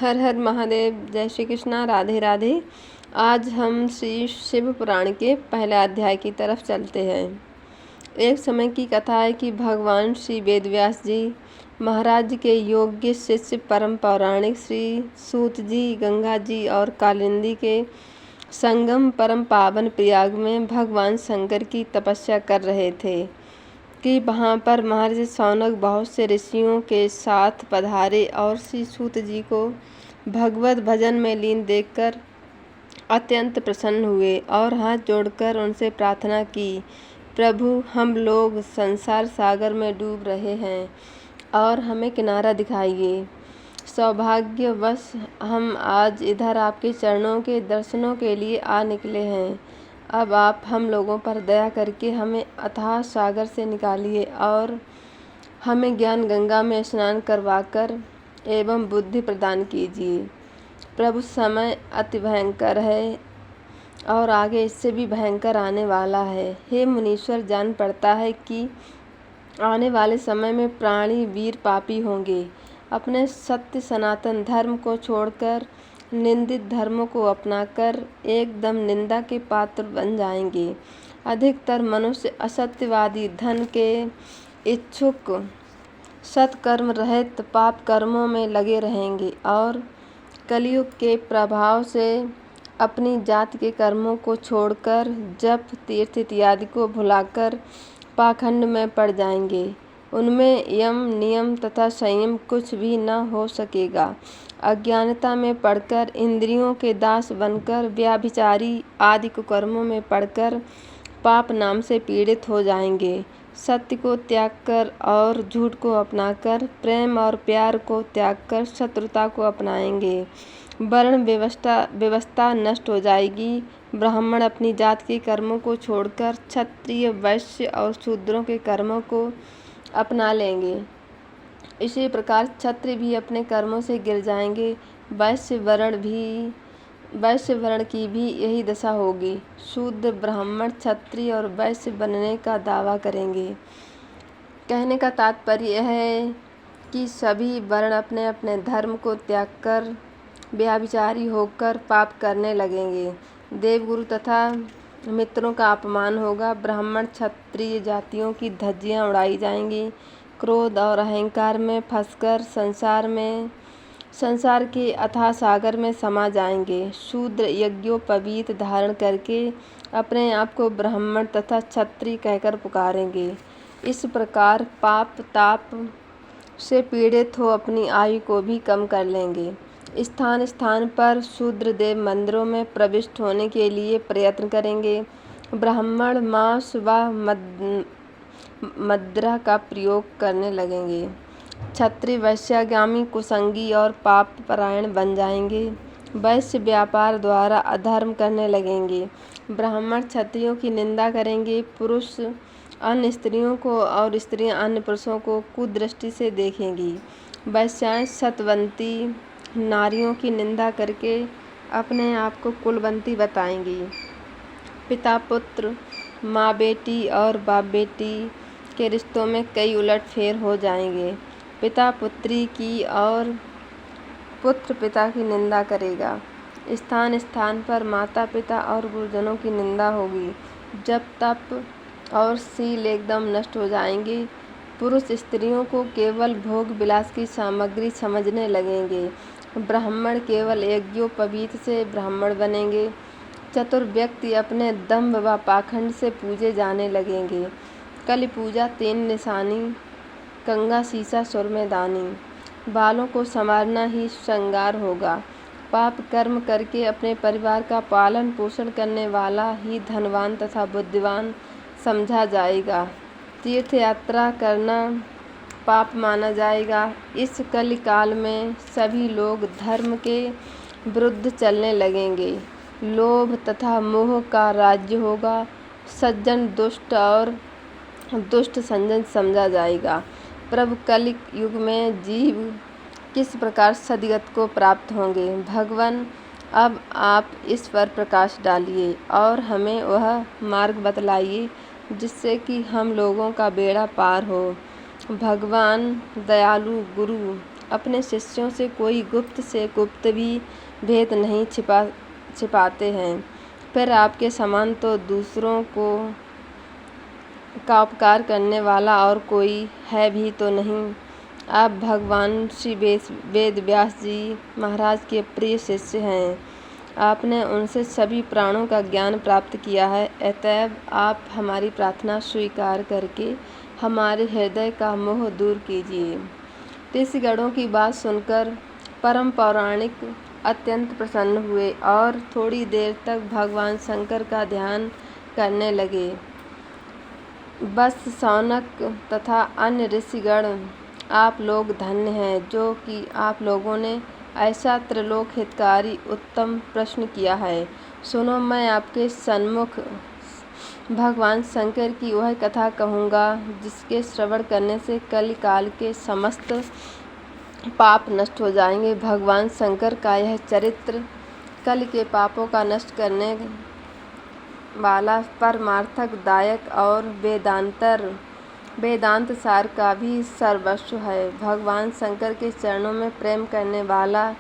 हर हर महादेव। जय श्री कृष्णा। राधे राधे। आज हम श्री शिव पुराण के पहले अध्याय की तरफ चलते हैं। एक समय की कथा है कि भगवान श्री वेदव्यास जी महाराज के योग्य शिष्य परम पौराणिक श्री सूत जी, गंगा जी और कालिंदी के संगम परम पावन प्रयाग में भगवान शंकर की तपस्या कर रहे थे कि वहाँ पर महर्षि शौनक बहुत से ऋषियों के साथ पधारे और श्री सूत जी को भगवत भजन में लीन देखकर अत्यंत प्रसन्न हुए और हाथ जोड़कर उनसे प्रार्थना की, प्रभु, हम लोग संसार सागर में डूब रहे हैं और हमें किनारा दिखाइए। सौभाग्यवश हम आज इधर आपके चरणों के दर्शनों के लिए आ निकले हैं। अब आप हम लोगों पर दया करके हमें अथाह सागर से निकालिए और हमें ज्ञान गंगा में स्नान करवाकर एवं बुद्धि प्रदान कीजिए। प्रभु, समय अति भयंकर है और आगे इससे भी भयंकर आने वाला है। हे मुनीश्वर, जान पड़ता है कि आने वाले समय में प्राणी वीर पापी होंगे, अपने सत्य सनातन धर्म को छोड़कर निंदित धर्मों को अपनाकर एकदम निंदा के पात्र बन जाएंगे। अधिकतर मनुष्य असत्यवादी, धन के इच्छुक, सत्कर्म रहित पाप कर्मों में लगे रहेंगे और कलयुग के प्रभाव से अपनी जाति के कर्मों को छोड़कर जप, तीर्थ इत्यादि को भुलाकर पाखंड में पड़ जाएंगे। उनमें यम, नियम तथा संयम कुछ भी न हो सकेगा। अज्ञानता में पड़कर, इंद्रियों के दास बनकर, व्याभिचारी आदि कुकर्मों में पड़कर पाप नाम से पीड़ित हो जाएंगे। सत्य को त्याग कर और झूठ को अपनाकर, प्रेम और प्यार को त्याग कर शत्रुता को अपनाएंगे। वर्ण व्यवस्था नष्ट हो जाएगी। ब्राह्मण अपनी जात के कर्मों को छोड़कर क्षत्रिय, वैश्य और शूद्रों के कर्मों को अपना लेंगे। इसी प्रकार क्षत्रिय भी अपने कर्मों से गिर जाएंगे। वैश्य वर्ण की भी यही दशा होगी। शूद्र, ब्राह्मण, क्षत्रिय और वैश्य बनने का दावा करेंगे। कहने का तात्पर्य यह है कि सभी वर्ण अपने अपने धर्म को त्याग कर व्याभिचारी होकर पाप करने लगेंगे। देवगुरु तथा मित्रों का अपमान होगा। ब्राह्मण क्षत्रिय जातियों की धज्जियां उड़ाई जाएंगी। क्रोध और अहंकार में फंसकर संसार के अथाह सागर में समा जाएंगे। शूद्र यज्ञोपवीत धारण करके अपने आप को ब्राह्मण तथा क्षत्रिय कहकर पुकारेंगे। इस प्रकार पाप ताप से पीड़ित हो अपनी आयु को भी कम कर लेंगे। स्थान स्थान पर शूद्र देव मंदिरों में प्रविष्ट होने के लिए प्रयत्न करेंगे। ब्राह्मण मांस व मदिरा का प्रयोग करने लगेंगे। क्षत्रिय वैश्यागामी, कुसंगी और पाप परायण बन जाएंगे। वैश्य व्यापार द्वारा अधर्म करने लगेंगे। ब्राह्मण क्षत्रियों की निंदा करेंगे। पुरुष अन्य स्त्रियों को और स्त्रियां अन्य पुरुषों को कुदृष्टि से देखेंगी। वैश्याएं सतवंती नारियों की निंदा करके अपने आप को कुलवंती बताएंगी। पिता पुत्र, माँ बेटी और बाप बेटी के रिश्तों में कई उलटफेर हो जाएंगे। पिता पुत्री की और पुत्र पिता की निंदा करेगा। स्थान स्थान पर माता पिता और गुरुजनों की निंदा होगी। जब तप और शील एकदम नष्ट हो जाएंगे। पुरुष स्त्रियों को केवल भोग विलास की सामग्री समझने लगेंगे। ब्राह्मण केवल यज्ञोपवीत से ब्राह्मण बनेंगे। चतुर व्यक्ति अपने दंभ व पाखंड से पूजे जाने लगेंगे। कली पूजा 3 निशानी, कंगा शीशा सुरमे दानी। बालों को संवारना ही श्रृंगार होगा। पाप कर्म करके अपने परिवार का पालन पोषण करने वाला ही धनवान तथा बुद्धिमान समझा जाएगा। तीर्थ यात्रा करना पाप माना जाएगा। इस कलिकाल में सभी लोग धर्म के विरुद्ध चलने लगेंगे। लोभ तथा मोह का राज्य होगा। सज्जन दुष्ट और दुष्ट सज्जन समझा जाएगा। प्रभु, कलि युग में जीव किस प्रकार सद्गति को प्राप्त होंगे। भगवान, अब आप इस पर प्रकाश डालिए और हमें वह मार्ग बतलाइए जिससे कि हम लोगों का बेड़ा पार हो। भगवान दयालु गुरु अपने शिष्यों से कोई गुप्त से गुप्त भी भेद नहीं छिपाते हैं। फिर आपके समान तो दूसरों को का उपकार करने वाला और कोई है भी तो नहीं। आप भगवान श्री वेद व्यास जी महाराज के प्रिय शिष्य हैं। आपने उनसे सभी प्राणों का ज्ञान प्राप्त किया है। अतएव आप हमारी प्रार्थना स्वीकार करके हमारे हृदय का मोह दूर कीजिए। ऋषिगणों की बात सुनकर परम पौराणिक अत्यंत प्रसन्न हुए और थोड़ी देर तक भगवान शंकर का ध्यान करने लगे। बस शौनक तथा अन्य ऋषिगण, आप लोग धन्य हैं जो कि आप लोगों ने ऐसा त्रिलोक हितकारी उत्तम प्रश्न किया है। सुनो, मैं आपके सन्मुख भगवान शंकर की वह कथा कहूँगा जिसके श्रवण करने से कलिकाल के समस्त पाप नष्ट हो जाएंगे। भगवान शंकर का यह चरित्र कल के पापों का नष्ट करने वाला परमार्थक दायक और वेदांत सार का भी सर्वस्व है। भगवान शंकर के चरणों में प्रेम करने वाला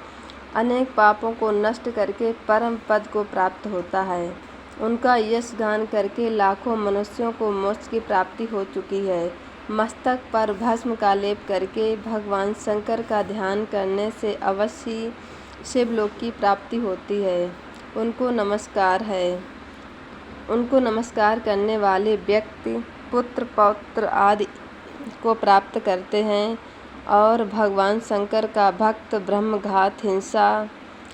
अनेक पापों को नष्ट करके परम पद को प्राप्त होता है। उनका यश गान करके लाखों मनुष्यों को मोक्ष की प्राप्ति हो चुकी है। मस्तक पर भस्म का लेप करके भगवान शंकर का ध्यान करने से अवश्य ही शिवलोक की प्राप्ति होती है। उनको नमस्कार करने वाले व्यक्ति पुत्र पौत्र आदि को प्राप्त करते हैं और भगवान शंकर का भक्त ब्रह्मघात, हिंसा,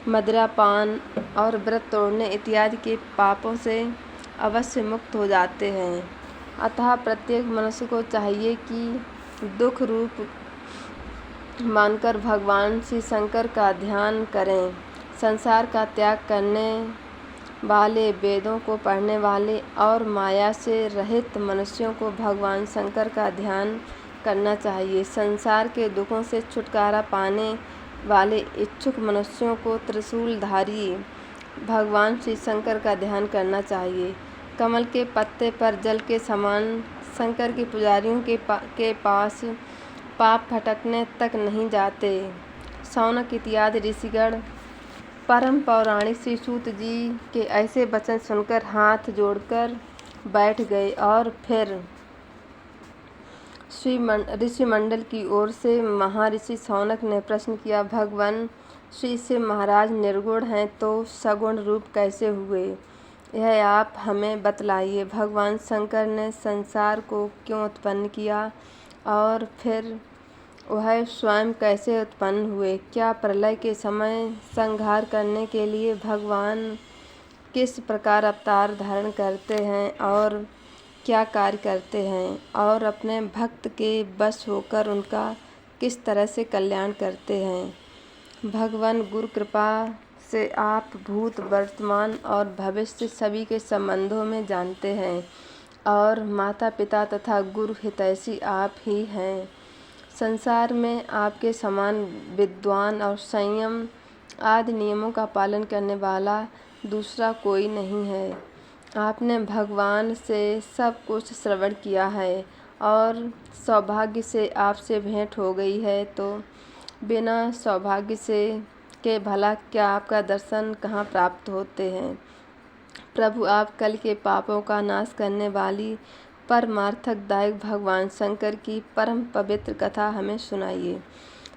मदिरापान और व्रत तोड़ने इत्यादि के पापों से अवश्य मुक्त हो जाते हैं। अतः प्रत्येक मनुष्य को चाहिए कि दुख रूप मानकर भगवान श्री शंकर का ध्यान करें। संसार का त्याग करने वाले, वेदों को पढ़ने वाले और माया से रहित मनुष्यों को भगवान शंकर का ध्यान करना चाहिए। संसार के दुखों से छुटकारा पाने वाले इच्छुक मनुष्यों को त्रिशूलधारी भगवान श्री शंकर का ध्यान करना चाहिए। कमल के पत्ते पर जल के समान शंकर के पुजारियों के पास पाप फटकने तक नहीं जाते। शौनक इत्यादि ऋषिगण परम पौराणिक श्री सूत जी के ऐसे वचन सुनकर हाथ जोड़कर बैठ गए और फिर ऋषिमंडल की ओर से महर्षि शौनक ने प्रश्न किया, भगवान श्री शिव महाराज निर्गुण हैं तो सगुण रूप कैसे हुए, यह आप हमें बतलाइए। भगवान शंकर ने संसार को क्यों उत्पन्न किया और फिर वह स्वयं कैसे उत्पन्न हुए? क्या प्रलय के समय संहार करने के लिए भगवान किस प्रकार अवतार धारण करते हैं और क्या कार्य करते हैं और अपने भक्त के वश होकर उनका किस तरह से कल्याण करते हैं? भगवान गुरु कृपा से आप भूत, वर्तमान और भविष्य सभी के संबंधों में जानते हैं और माता पिता तथा गुरु हितैषी आप ही हैं। संसार में आपके समान विद्वान और संयम आदि नियमों का पालन करने वाला दूसरा कोई नहीं है। आपने भगवान से सब कुछ श्रवण किया है और सौभाग्य से आपसे भेंट हो गई है, तो बिना सौभाग्य से के भला क्या आपका दर्शन कहाँ प्राप्त होते हैं? प्रभु, आप कल के पापों का नाश करने वाली परमार्थक दायक भगवान शंकर की परम पवित्र कथा हमें सुनाइए।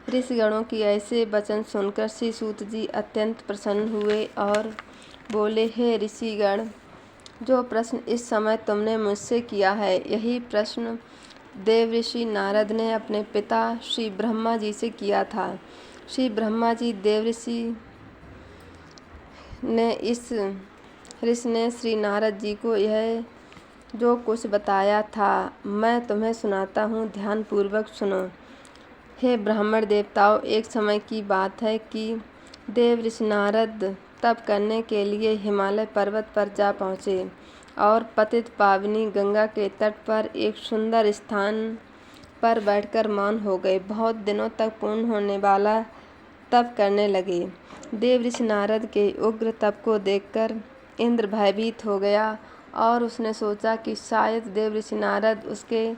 ऋषिगणों की ऐसे वचन सुनकर श्री सूत जी अत्यंत प्रसन्न हुए और बोले, हे ऋषिगण, जो प्रश्न इस समय तुमने मुझसे किया है, यही प्रश्न देवऋषि नारद ने अपने पिता श्री ब्रह्मा जी से किया था। श्री ब्रह्मा जी देवऋषि ने श्री नारद जी को यह जो कुछ बताया था मैं तुम्हें सुनाता हूँ, ध्यान पूर्वक सुनो। हे ब्राह्मण देवताओं, एक समय की बात है कि देवऋषि नारद तप करने के लिए हिमालय पर्वत पर जा पहुँचे और पतित पावनी गंगा के तट पर एक सुंदर स्थान पर बैठकर मौन हो गए। बहुत दिनों तक पूर्ण होने वाला तप करने लगे। देवऋषि नारद के उग्र तप को देखकर इंद्र भयभीत हो गया और उसने सोचा कि शायद देवऋषि नारद उसके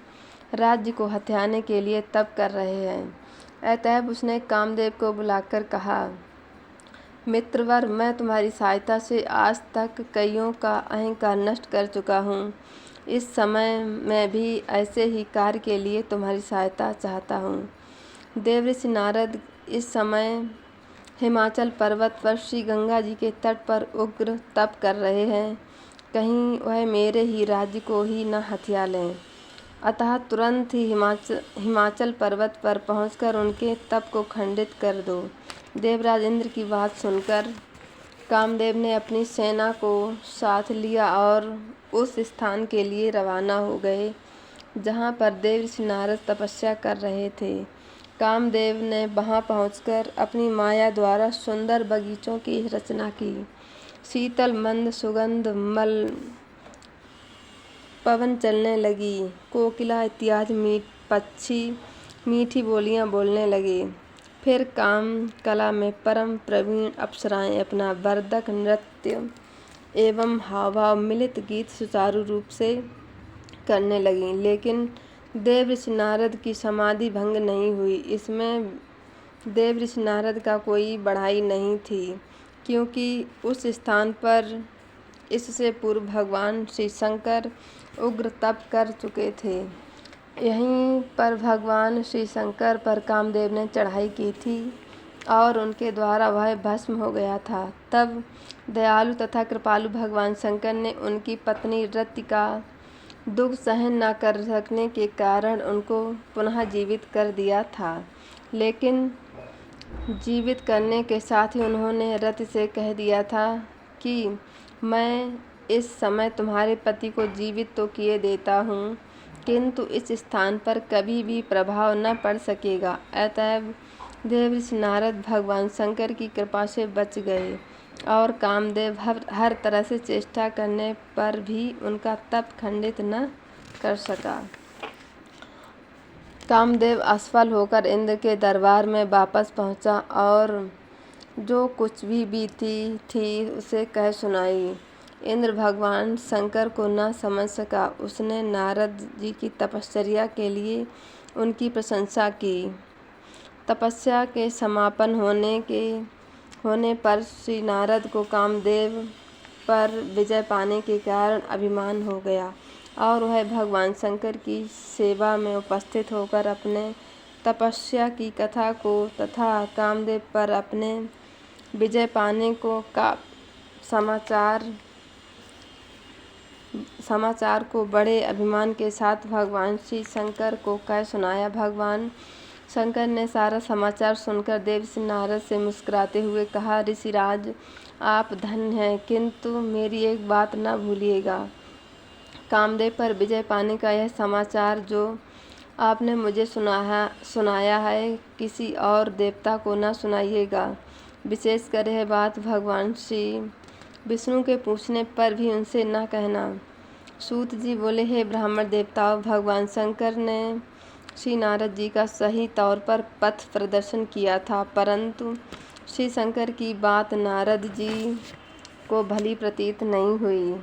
राज्य को हथियाने के लिए तप कर रहे हैं। अतएव उसने कामदेव को बुलाकर कहा, मित्रवर, मैं तुम्हारी सहायता से आज तक कईयों का अहंकार नष्ट कर चुका हूँ। इस समय मैं भी ऐसे ही कार्य के लिए तुम्हारी सहायता चाहता हूँ। देवऋषि नारद इस समय हिमाचल पर्वत पर श्री गंगा जी के तट पर उग्र तप कर रहे हैं। कहीं वह मेरे ही राज्य को ही न हथिया लें। अतः तुरंत ही हिमाचल पर्वत पर पहुंचकर उनके तप को खंडित कर दो। देवराज इंद्र की बात सुनकर कामदेव ने अपनी सेना को साथ लिया और उस स्थान के लिए रवाना हो गए जहाँ पर देवऋषि नारद तपस्या कर रहे थे। कामदेव ने वहाँ पहुंचकर अपनी माया द्वारा सुंदर बगीचों की रचना की। शीतल मंद सुगंध मल पवन चलने लगी। कोकिला इत्यादि पक्षी मीठी बोलियां बोलने लगे। फिर काम कला में परम प्रवीण अप्सराएं अपना वर्धक नृत्य एवं हाव भाव मिलित गीत सुचारू रूप से करने लगीं। लेकिन देवऋषि नारद की समाधि भंग नहीं हुई। इसमें देवऋषि नारद का कोई बढ़ाई नहीं थी, क्योंकि उस स्थान पर इससे पूर्व भगवान श्री शंकर उग्र तप कर चुके थे। यहीं पर भगवान श्री शंकर पर कामदेव ने चढ़ाई की थी और उनके द्वारा वह भस्म हो गया था। तब दयालु तथा कृपालु भगवान शंकर ने उनकी पत्नी रति का दुख सहन न कर सकने के कारण उनको पुनः जीवित कर दिया था। लेकिन जीवित करने के साथ ही उन्होंने रति से कह दिया था कि मैं इस समय तुम्हारे पति को जीवित तो किए देता हूँ, किंतु इस स्थान पर कभी भी प्रभाव न पड़ सकेगा। अतएव देवऋषि नारद भगवान शंकर की कृपा से बच गए और कामदेव हर तरह से चेष्टा करने पर भी उनका तप खंडित न कर सका। कामदेव असफल होकर इंद्र के दरबार में वापस पहुंचा और जो कुछ भी बीती थी उसे कह सुनाई। इंद्र भगवान शंकर को न समझ सका। उसने नारद जी की तपश्चर्या के लिए उनकी प्रशंसा की। तपस्या के समापन होने पर श्री नारद को कामदेव पर विजय पाने के कारण अभिमान हो गया और वह भगवान शंकर की सेवा में उपस्थित होकर अपने तपस्या की कथा को तथा कामदेव पर अपने विजय पाने को का समाचार को बड़े अभिमान के साथ भगवान श्री शंकर को कह सुनाया। भगवान शंकर ने सारा समाचार सुनकर देवऋषि नारद से मुस्कुराते हुए कहा, ऋषिराज, आप धन्य हैं, किंतु मेरी एक बात न भूलिएगा। कामदेव पर विजय पाने का यह समाचार जो आपने मुझे सुनाया है, किसी और देवता को न सुनाइएगा। विशेषकर यह बात भगवान श्री विष्णु के पूछने पर भी उनसे न कहना। सूत जी बोले, हे ब्राह्मण देवताओं, भगवान शंकर ने श्री नारद जी का सही तौर पर पथ प्रदर्शन किया था, परंतु श्री शंकर की बात नारद जी को भली प्रतीत नहीं हुई।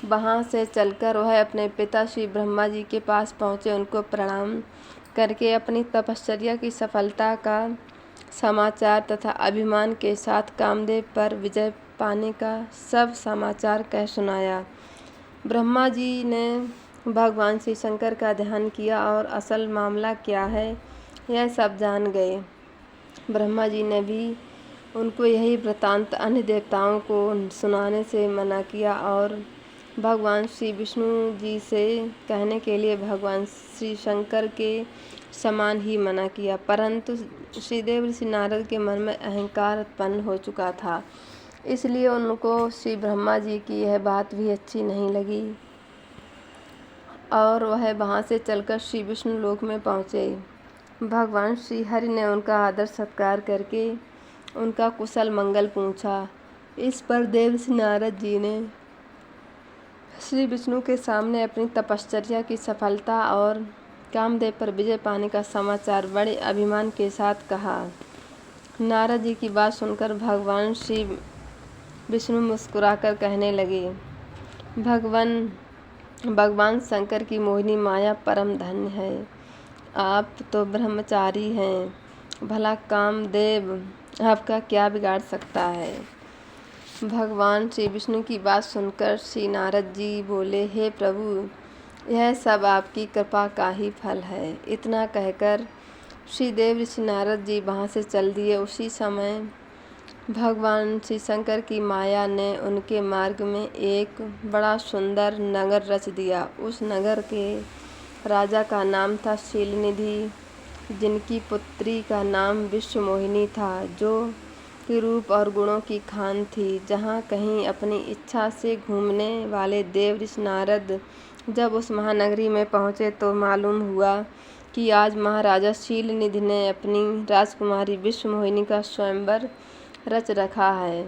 वहाँ से चलकर वह अपने पिता श्री ब्रह्मा जी के पास पहुँचे। उनको प्रणाम करके अपनी तपश्चर्या की सफलता का समाचार तथा अभिमान के साथ कामदेव पर विजय पाने का सब समाचार कह सुनाया। ब्रह्मा जी ने भगवान श्री शंकर का ध्यान किया और असल मामला क्या है यह सब जान गए। ब्रह्मा जी ने भी उनको यही वृत्तांत अन्य देवताओं को सुनाने से मना किया और भगवान श्री विष्णु जी से कहने के लिए भगवान श्री शंकर के समान ही मना किया। परंतु श्री देवऋषि नारद के मन में अहंकार उत्पन्न हो चुका था, इसलिए उनको श्री ब्रह्मा जी की यह बात भी अच्छी नहीं लगी और वह वहाँ से चलकर श्री विष्णु लोक में पहुँचे। भगवान श्री हरि ने उनका आदर सत्कार करके उनका कुशल मंगल पूछा। इस पर देवऋषि नारद जी ने श्री विष्णु के सामने अपनी तपश्चर्या की सफलता और कामदेव पर विजय पाने का समाचार बड़े अभिमान के साथ कहा। नारद जी की बात सुनकर भगवान श्री विष्णु मुस्कुराकर कहने लगे, भगवान शंकर की मोहिनी माया परम धन्य है। आप तो ब्रह्मचारी हैं भला कामदेव आपका क्या बिगाड़ सकता है। भगवान श्री विष्णु की बात सुनकर श्री नारद जी बोले, हे प्रभु, यह सब आपकी कृपा का ही फल है। इतना कहकर श्री देव ऋषि नारद जी वहाँ से चल दिए। उसी समय भगवान श्री शंकर की माया ने उनके मार्ग में एक बड़ा सुंदर नगर रच दिया। उस नगर के राजा का नाम था शीलनिधि, जिनकी पुत्री का नाम विश्वमोहिनी था, जो कि रूप और गुणों की खान थी। जहाँ कहीं अपनी इच्छा से घूमने वाले देव ऋषि नारद जब उस महानगरी में पहुँचे तो मालूम हुआ कि आज महाराजा शीलनिधि ने अपनी राजकुमारी विश्वमोहिनी का स्वयंवर रच रखा है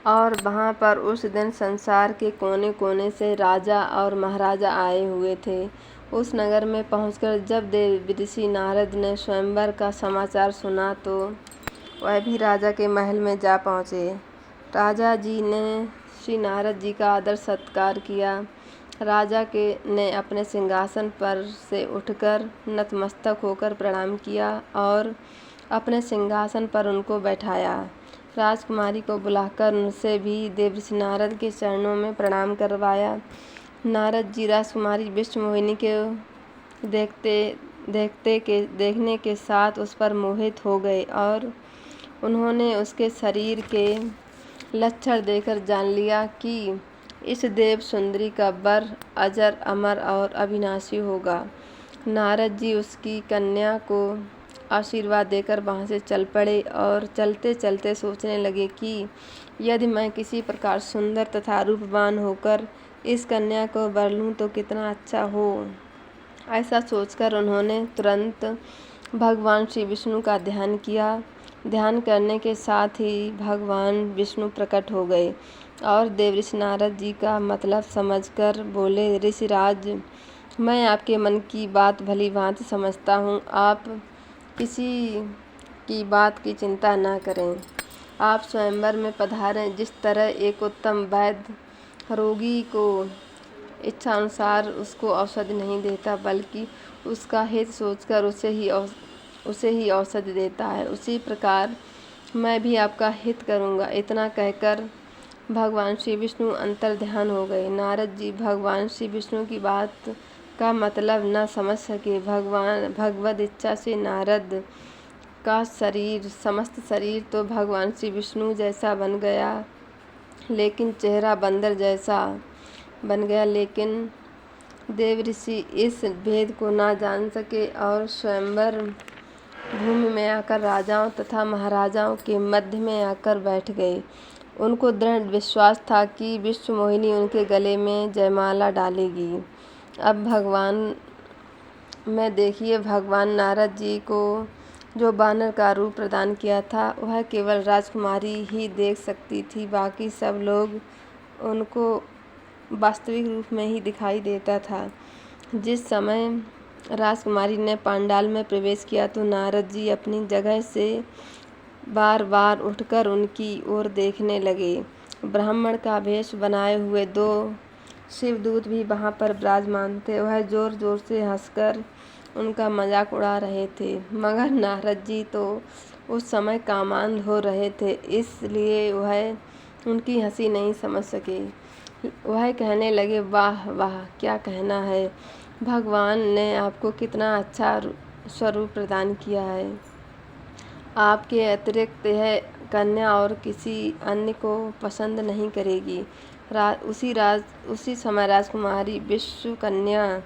और वहाँ पर उस दिन संसार के कोने कोने से राजा और महाराजा आए हुए थे। उस नगर में पहुंचकर जब देव ऋषि नारद ने स्वयंवर का समाचार सुना तो वह भी राजा के महल में जा पहुँचे। राजा जी ने श्री नारद जी का आदर सत्कार किया। राजा ने अपने सिंहासन पर से उठकर नतमस्तक होकर प्रणाम किया और अपने सिंहासन पर उनको बैठाया। राजकुमारी को बुलाकर उनसे भी देव ऋषि नारद के चरणों में प्रणाम करवाया। नारद जी राजकुमारी विश्वमोहिनी के देखने के साथ उस पर मोहित हो गए और उन्होंने उसके शरीर के लक्षण देखकर जान लिया कि इस देव सुंदरी का वर अजर, अमर और अविनाशी होगा। नारद जी उसकी कन्या को आशीर्वाद देकर वहाँ से चल पड़े और चलते चलते सोचने लगे कि यदि मैं किसी प्रकार सुंदर तथा रूपवान होकर इस कन्या को वर लूँ तो कितना अच्छा हो। ऐसा सोचकर उन्होंने तुरंत भगवान श्री विष्णु का ध्यान किया। ध्यान करने के साथ ही भगवान विष्णु प्रकट हो गए और देव ऋषि नारद जी का मतलब समझकर बोले, ऋषिराज, मैं आपके मन की बात भली भांति समझता हूँ। आप किसी की बात की चिंता न करें। आप स्वयंवर में पधारें। जिस तरह एक उत्तम वैद्य रोगी को इच्छानुसार उसको औषधि नहीं देता बल्कि उसका हित सोचकर उसे ही औषधि देता है, उसी प्रकार मैं भी आपका हित करूँगा। इतना कहकर भगवान श्री विष्णु अंतर्ध्यान हो गए। नारद जी भगवान श्री विष्णु की बात का मतलब न समझ सके। भगवद इच्छा से नारद का समस्त शरीर तो भगवान श्री विष्णु जैसा बन गया, लेकिन चेहरा बंदर जैसा बन गया। लेकिन देव ऋषि इस भेद को ना जान सके और स्वयंवर भूमि में आकर राजाओं तथा महाराजाओं के मध्य में आकर बैठ गए। उनको दृढ़ विश्वास था कि विश्वमोहिनी उनके गले में जयमाला डालेगी। अब देखिए, भगवान नारद जी को जो बानर का रूप प्रदान किया था वह केवल राजकुमारी ही देख सकती थी। बाकी सब लोग उनको वास्तविक रूप में ही दिखाई देता था। जिस समय राजकुमारी ने पांडाल में प्रवेश किया तो नारद जी अपनी जगह से बार बार उठकर उनकी ओर देखने लगे। ब्राह्मण का वेश बनाए हुए 2 शिवदूत भी वहाँ पर विराजमान थे। वह जोर जोर से हंसकर उनका मजाक उड़ा रहे थे, मगर नारद जी तो उस समय कामांध हो रहे थे, इसलिए वह उनकी हंसी नहीं समझ सके। वह कहने लगे, वाह वाह, क्या कहना है, भगवान ने आपको कितना अच्छा स्वरूप प्रदान किया है। आपके अतिरिक्त यह कन्या और किसी अन्य को पसंद नहीं करेगी। उसी समय राजकुमारी विश्वकन्या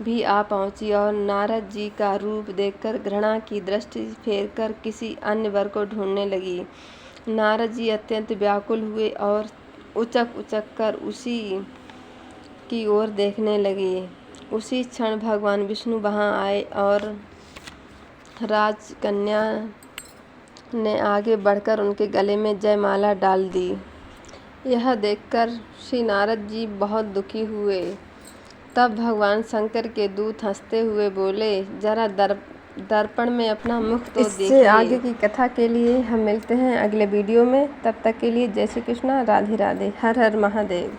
भी आ पहुंची और नारद जी का रूप देखकर घृणा की दृष्टि फेरकर किसी अन्य वर को ढूंढने लगी। नारद जी अत्यंत व्याकुल हुए और उचक कर उसी की ओर देखने लगे। उसी क्षण भगवान विष्णु वहां आए और राजकन्या ने आगे बढ़कर उनके गले में जयमाला डाल दी। यह देखकर श्री नारद जी बहुत दुखी हुए। तब भगवान शंकर के दूत हंसते हुए बोले, जरा दर्पण में अपना मुख तो देखिए। इससे आगे की कथा के लिए हम मिलते हैं अगले वीडियो में। तब तक के लिए जय श्री कृष्णा, राधे राधे, हर हर महादेव।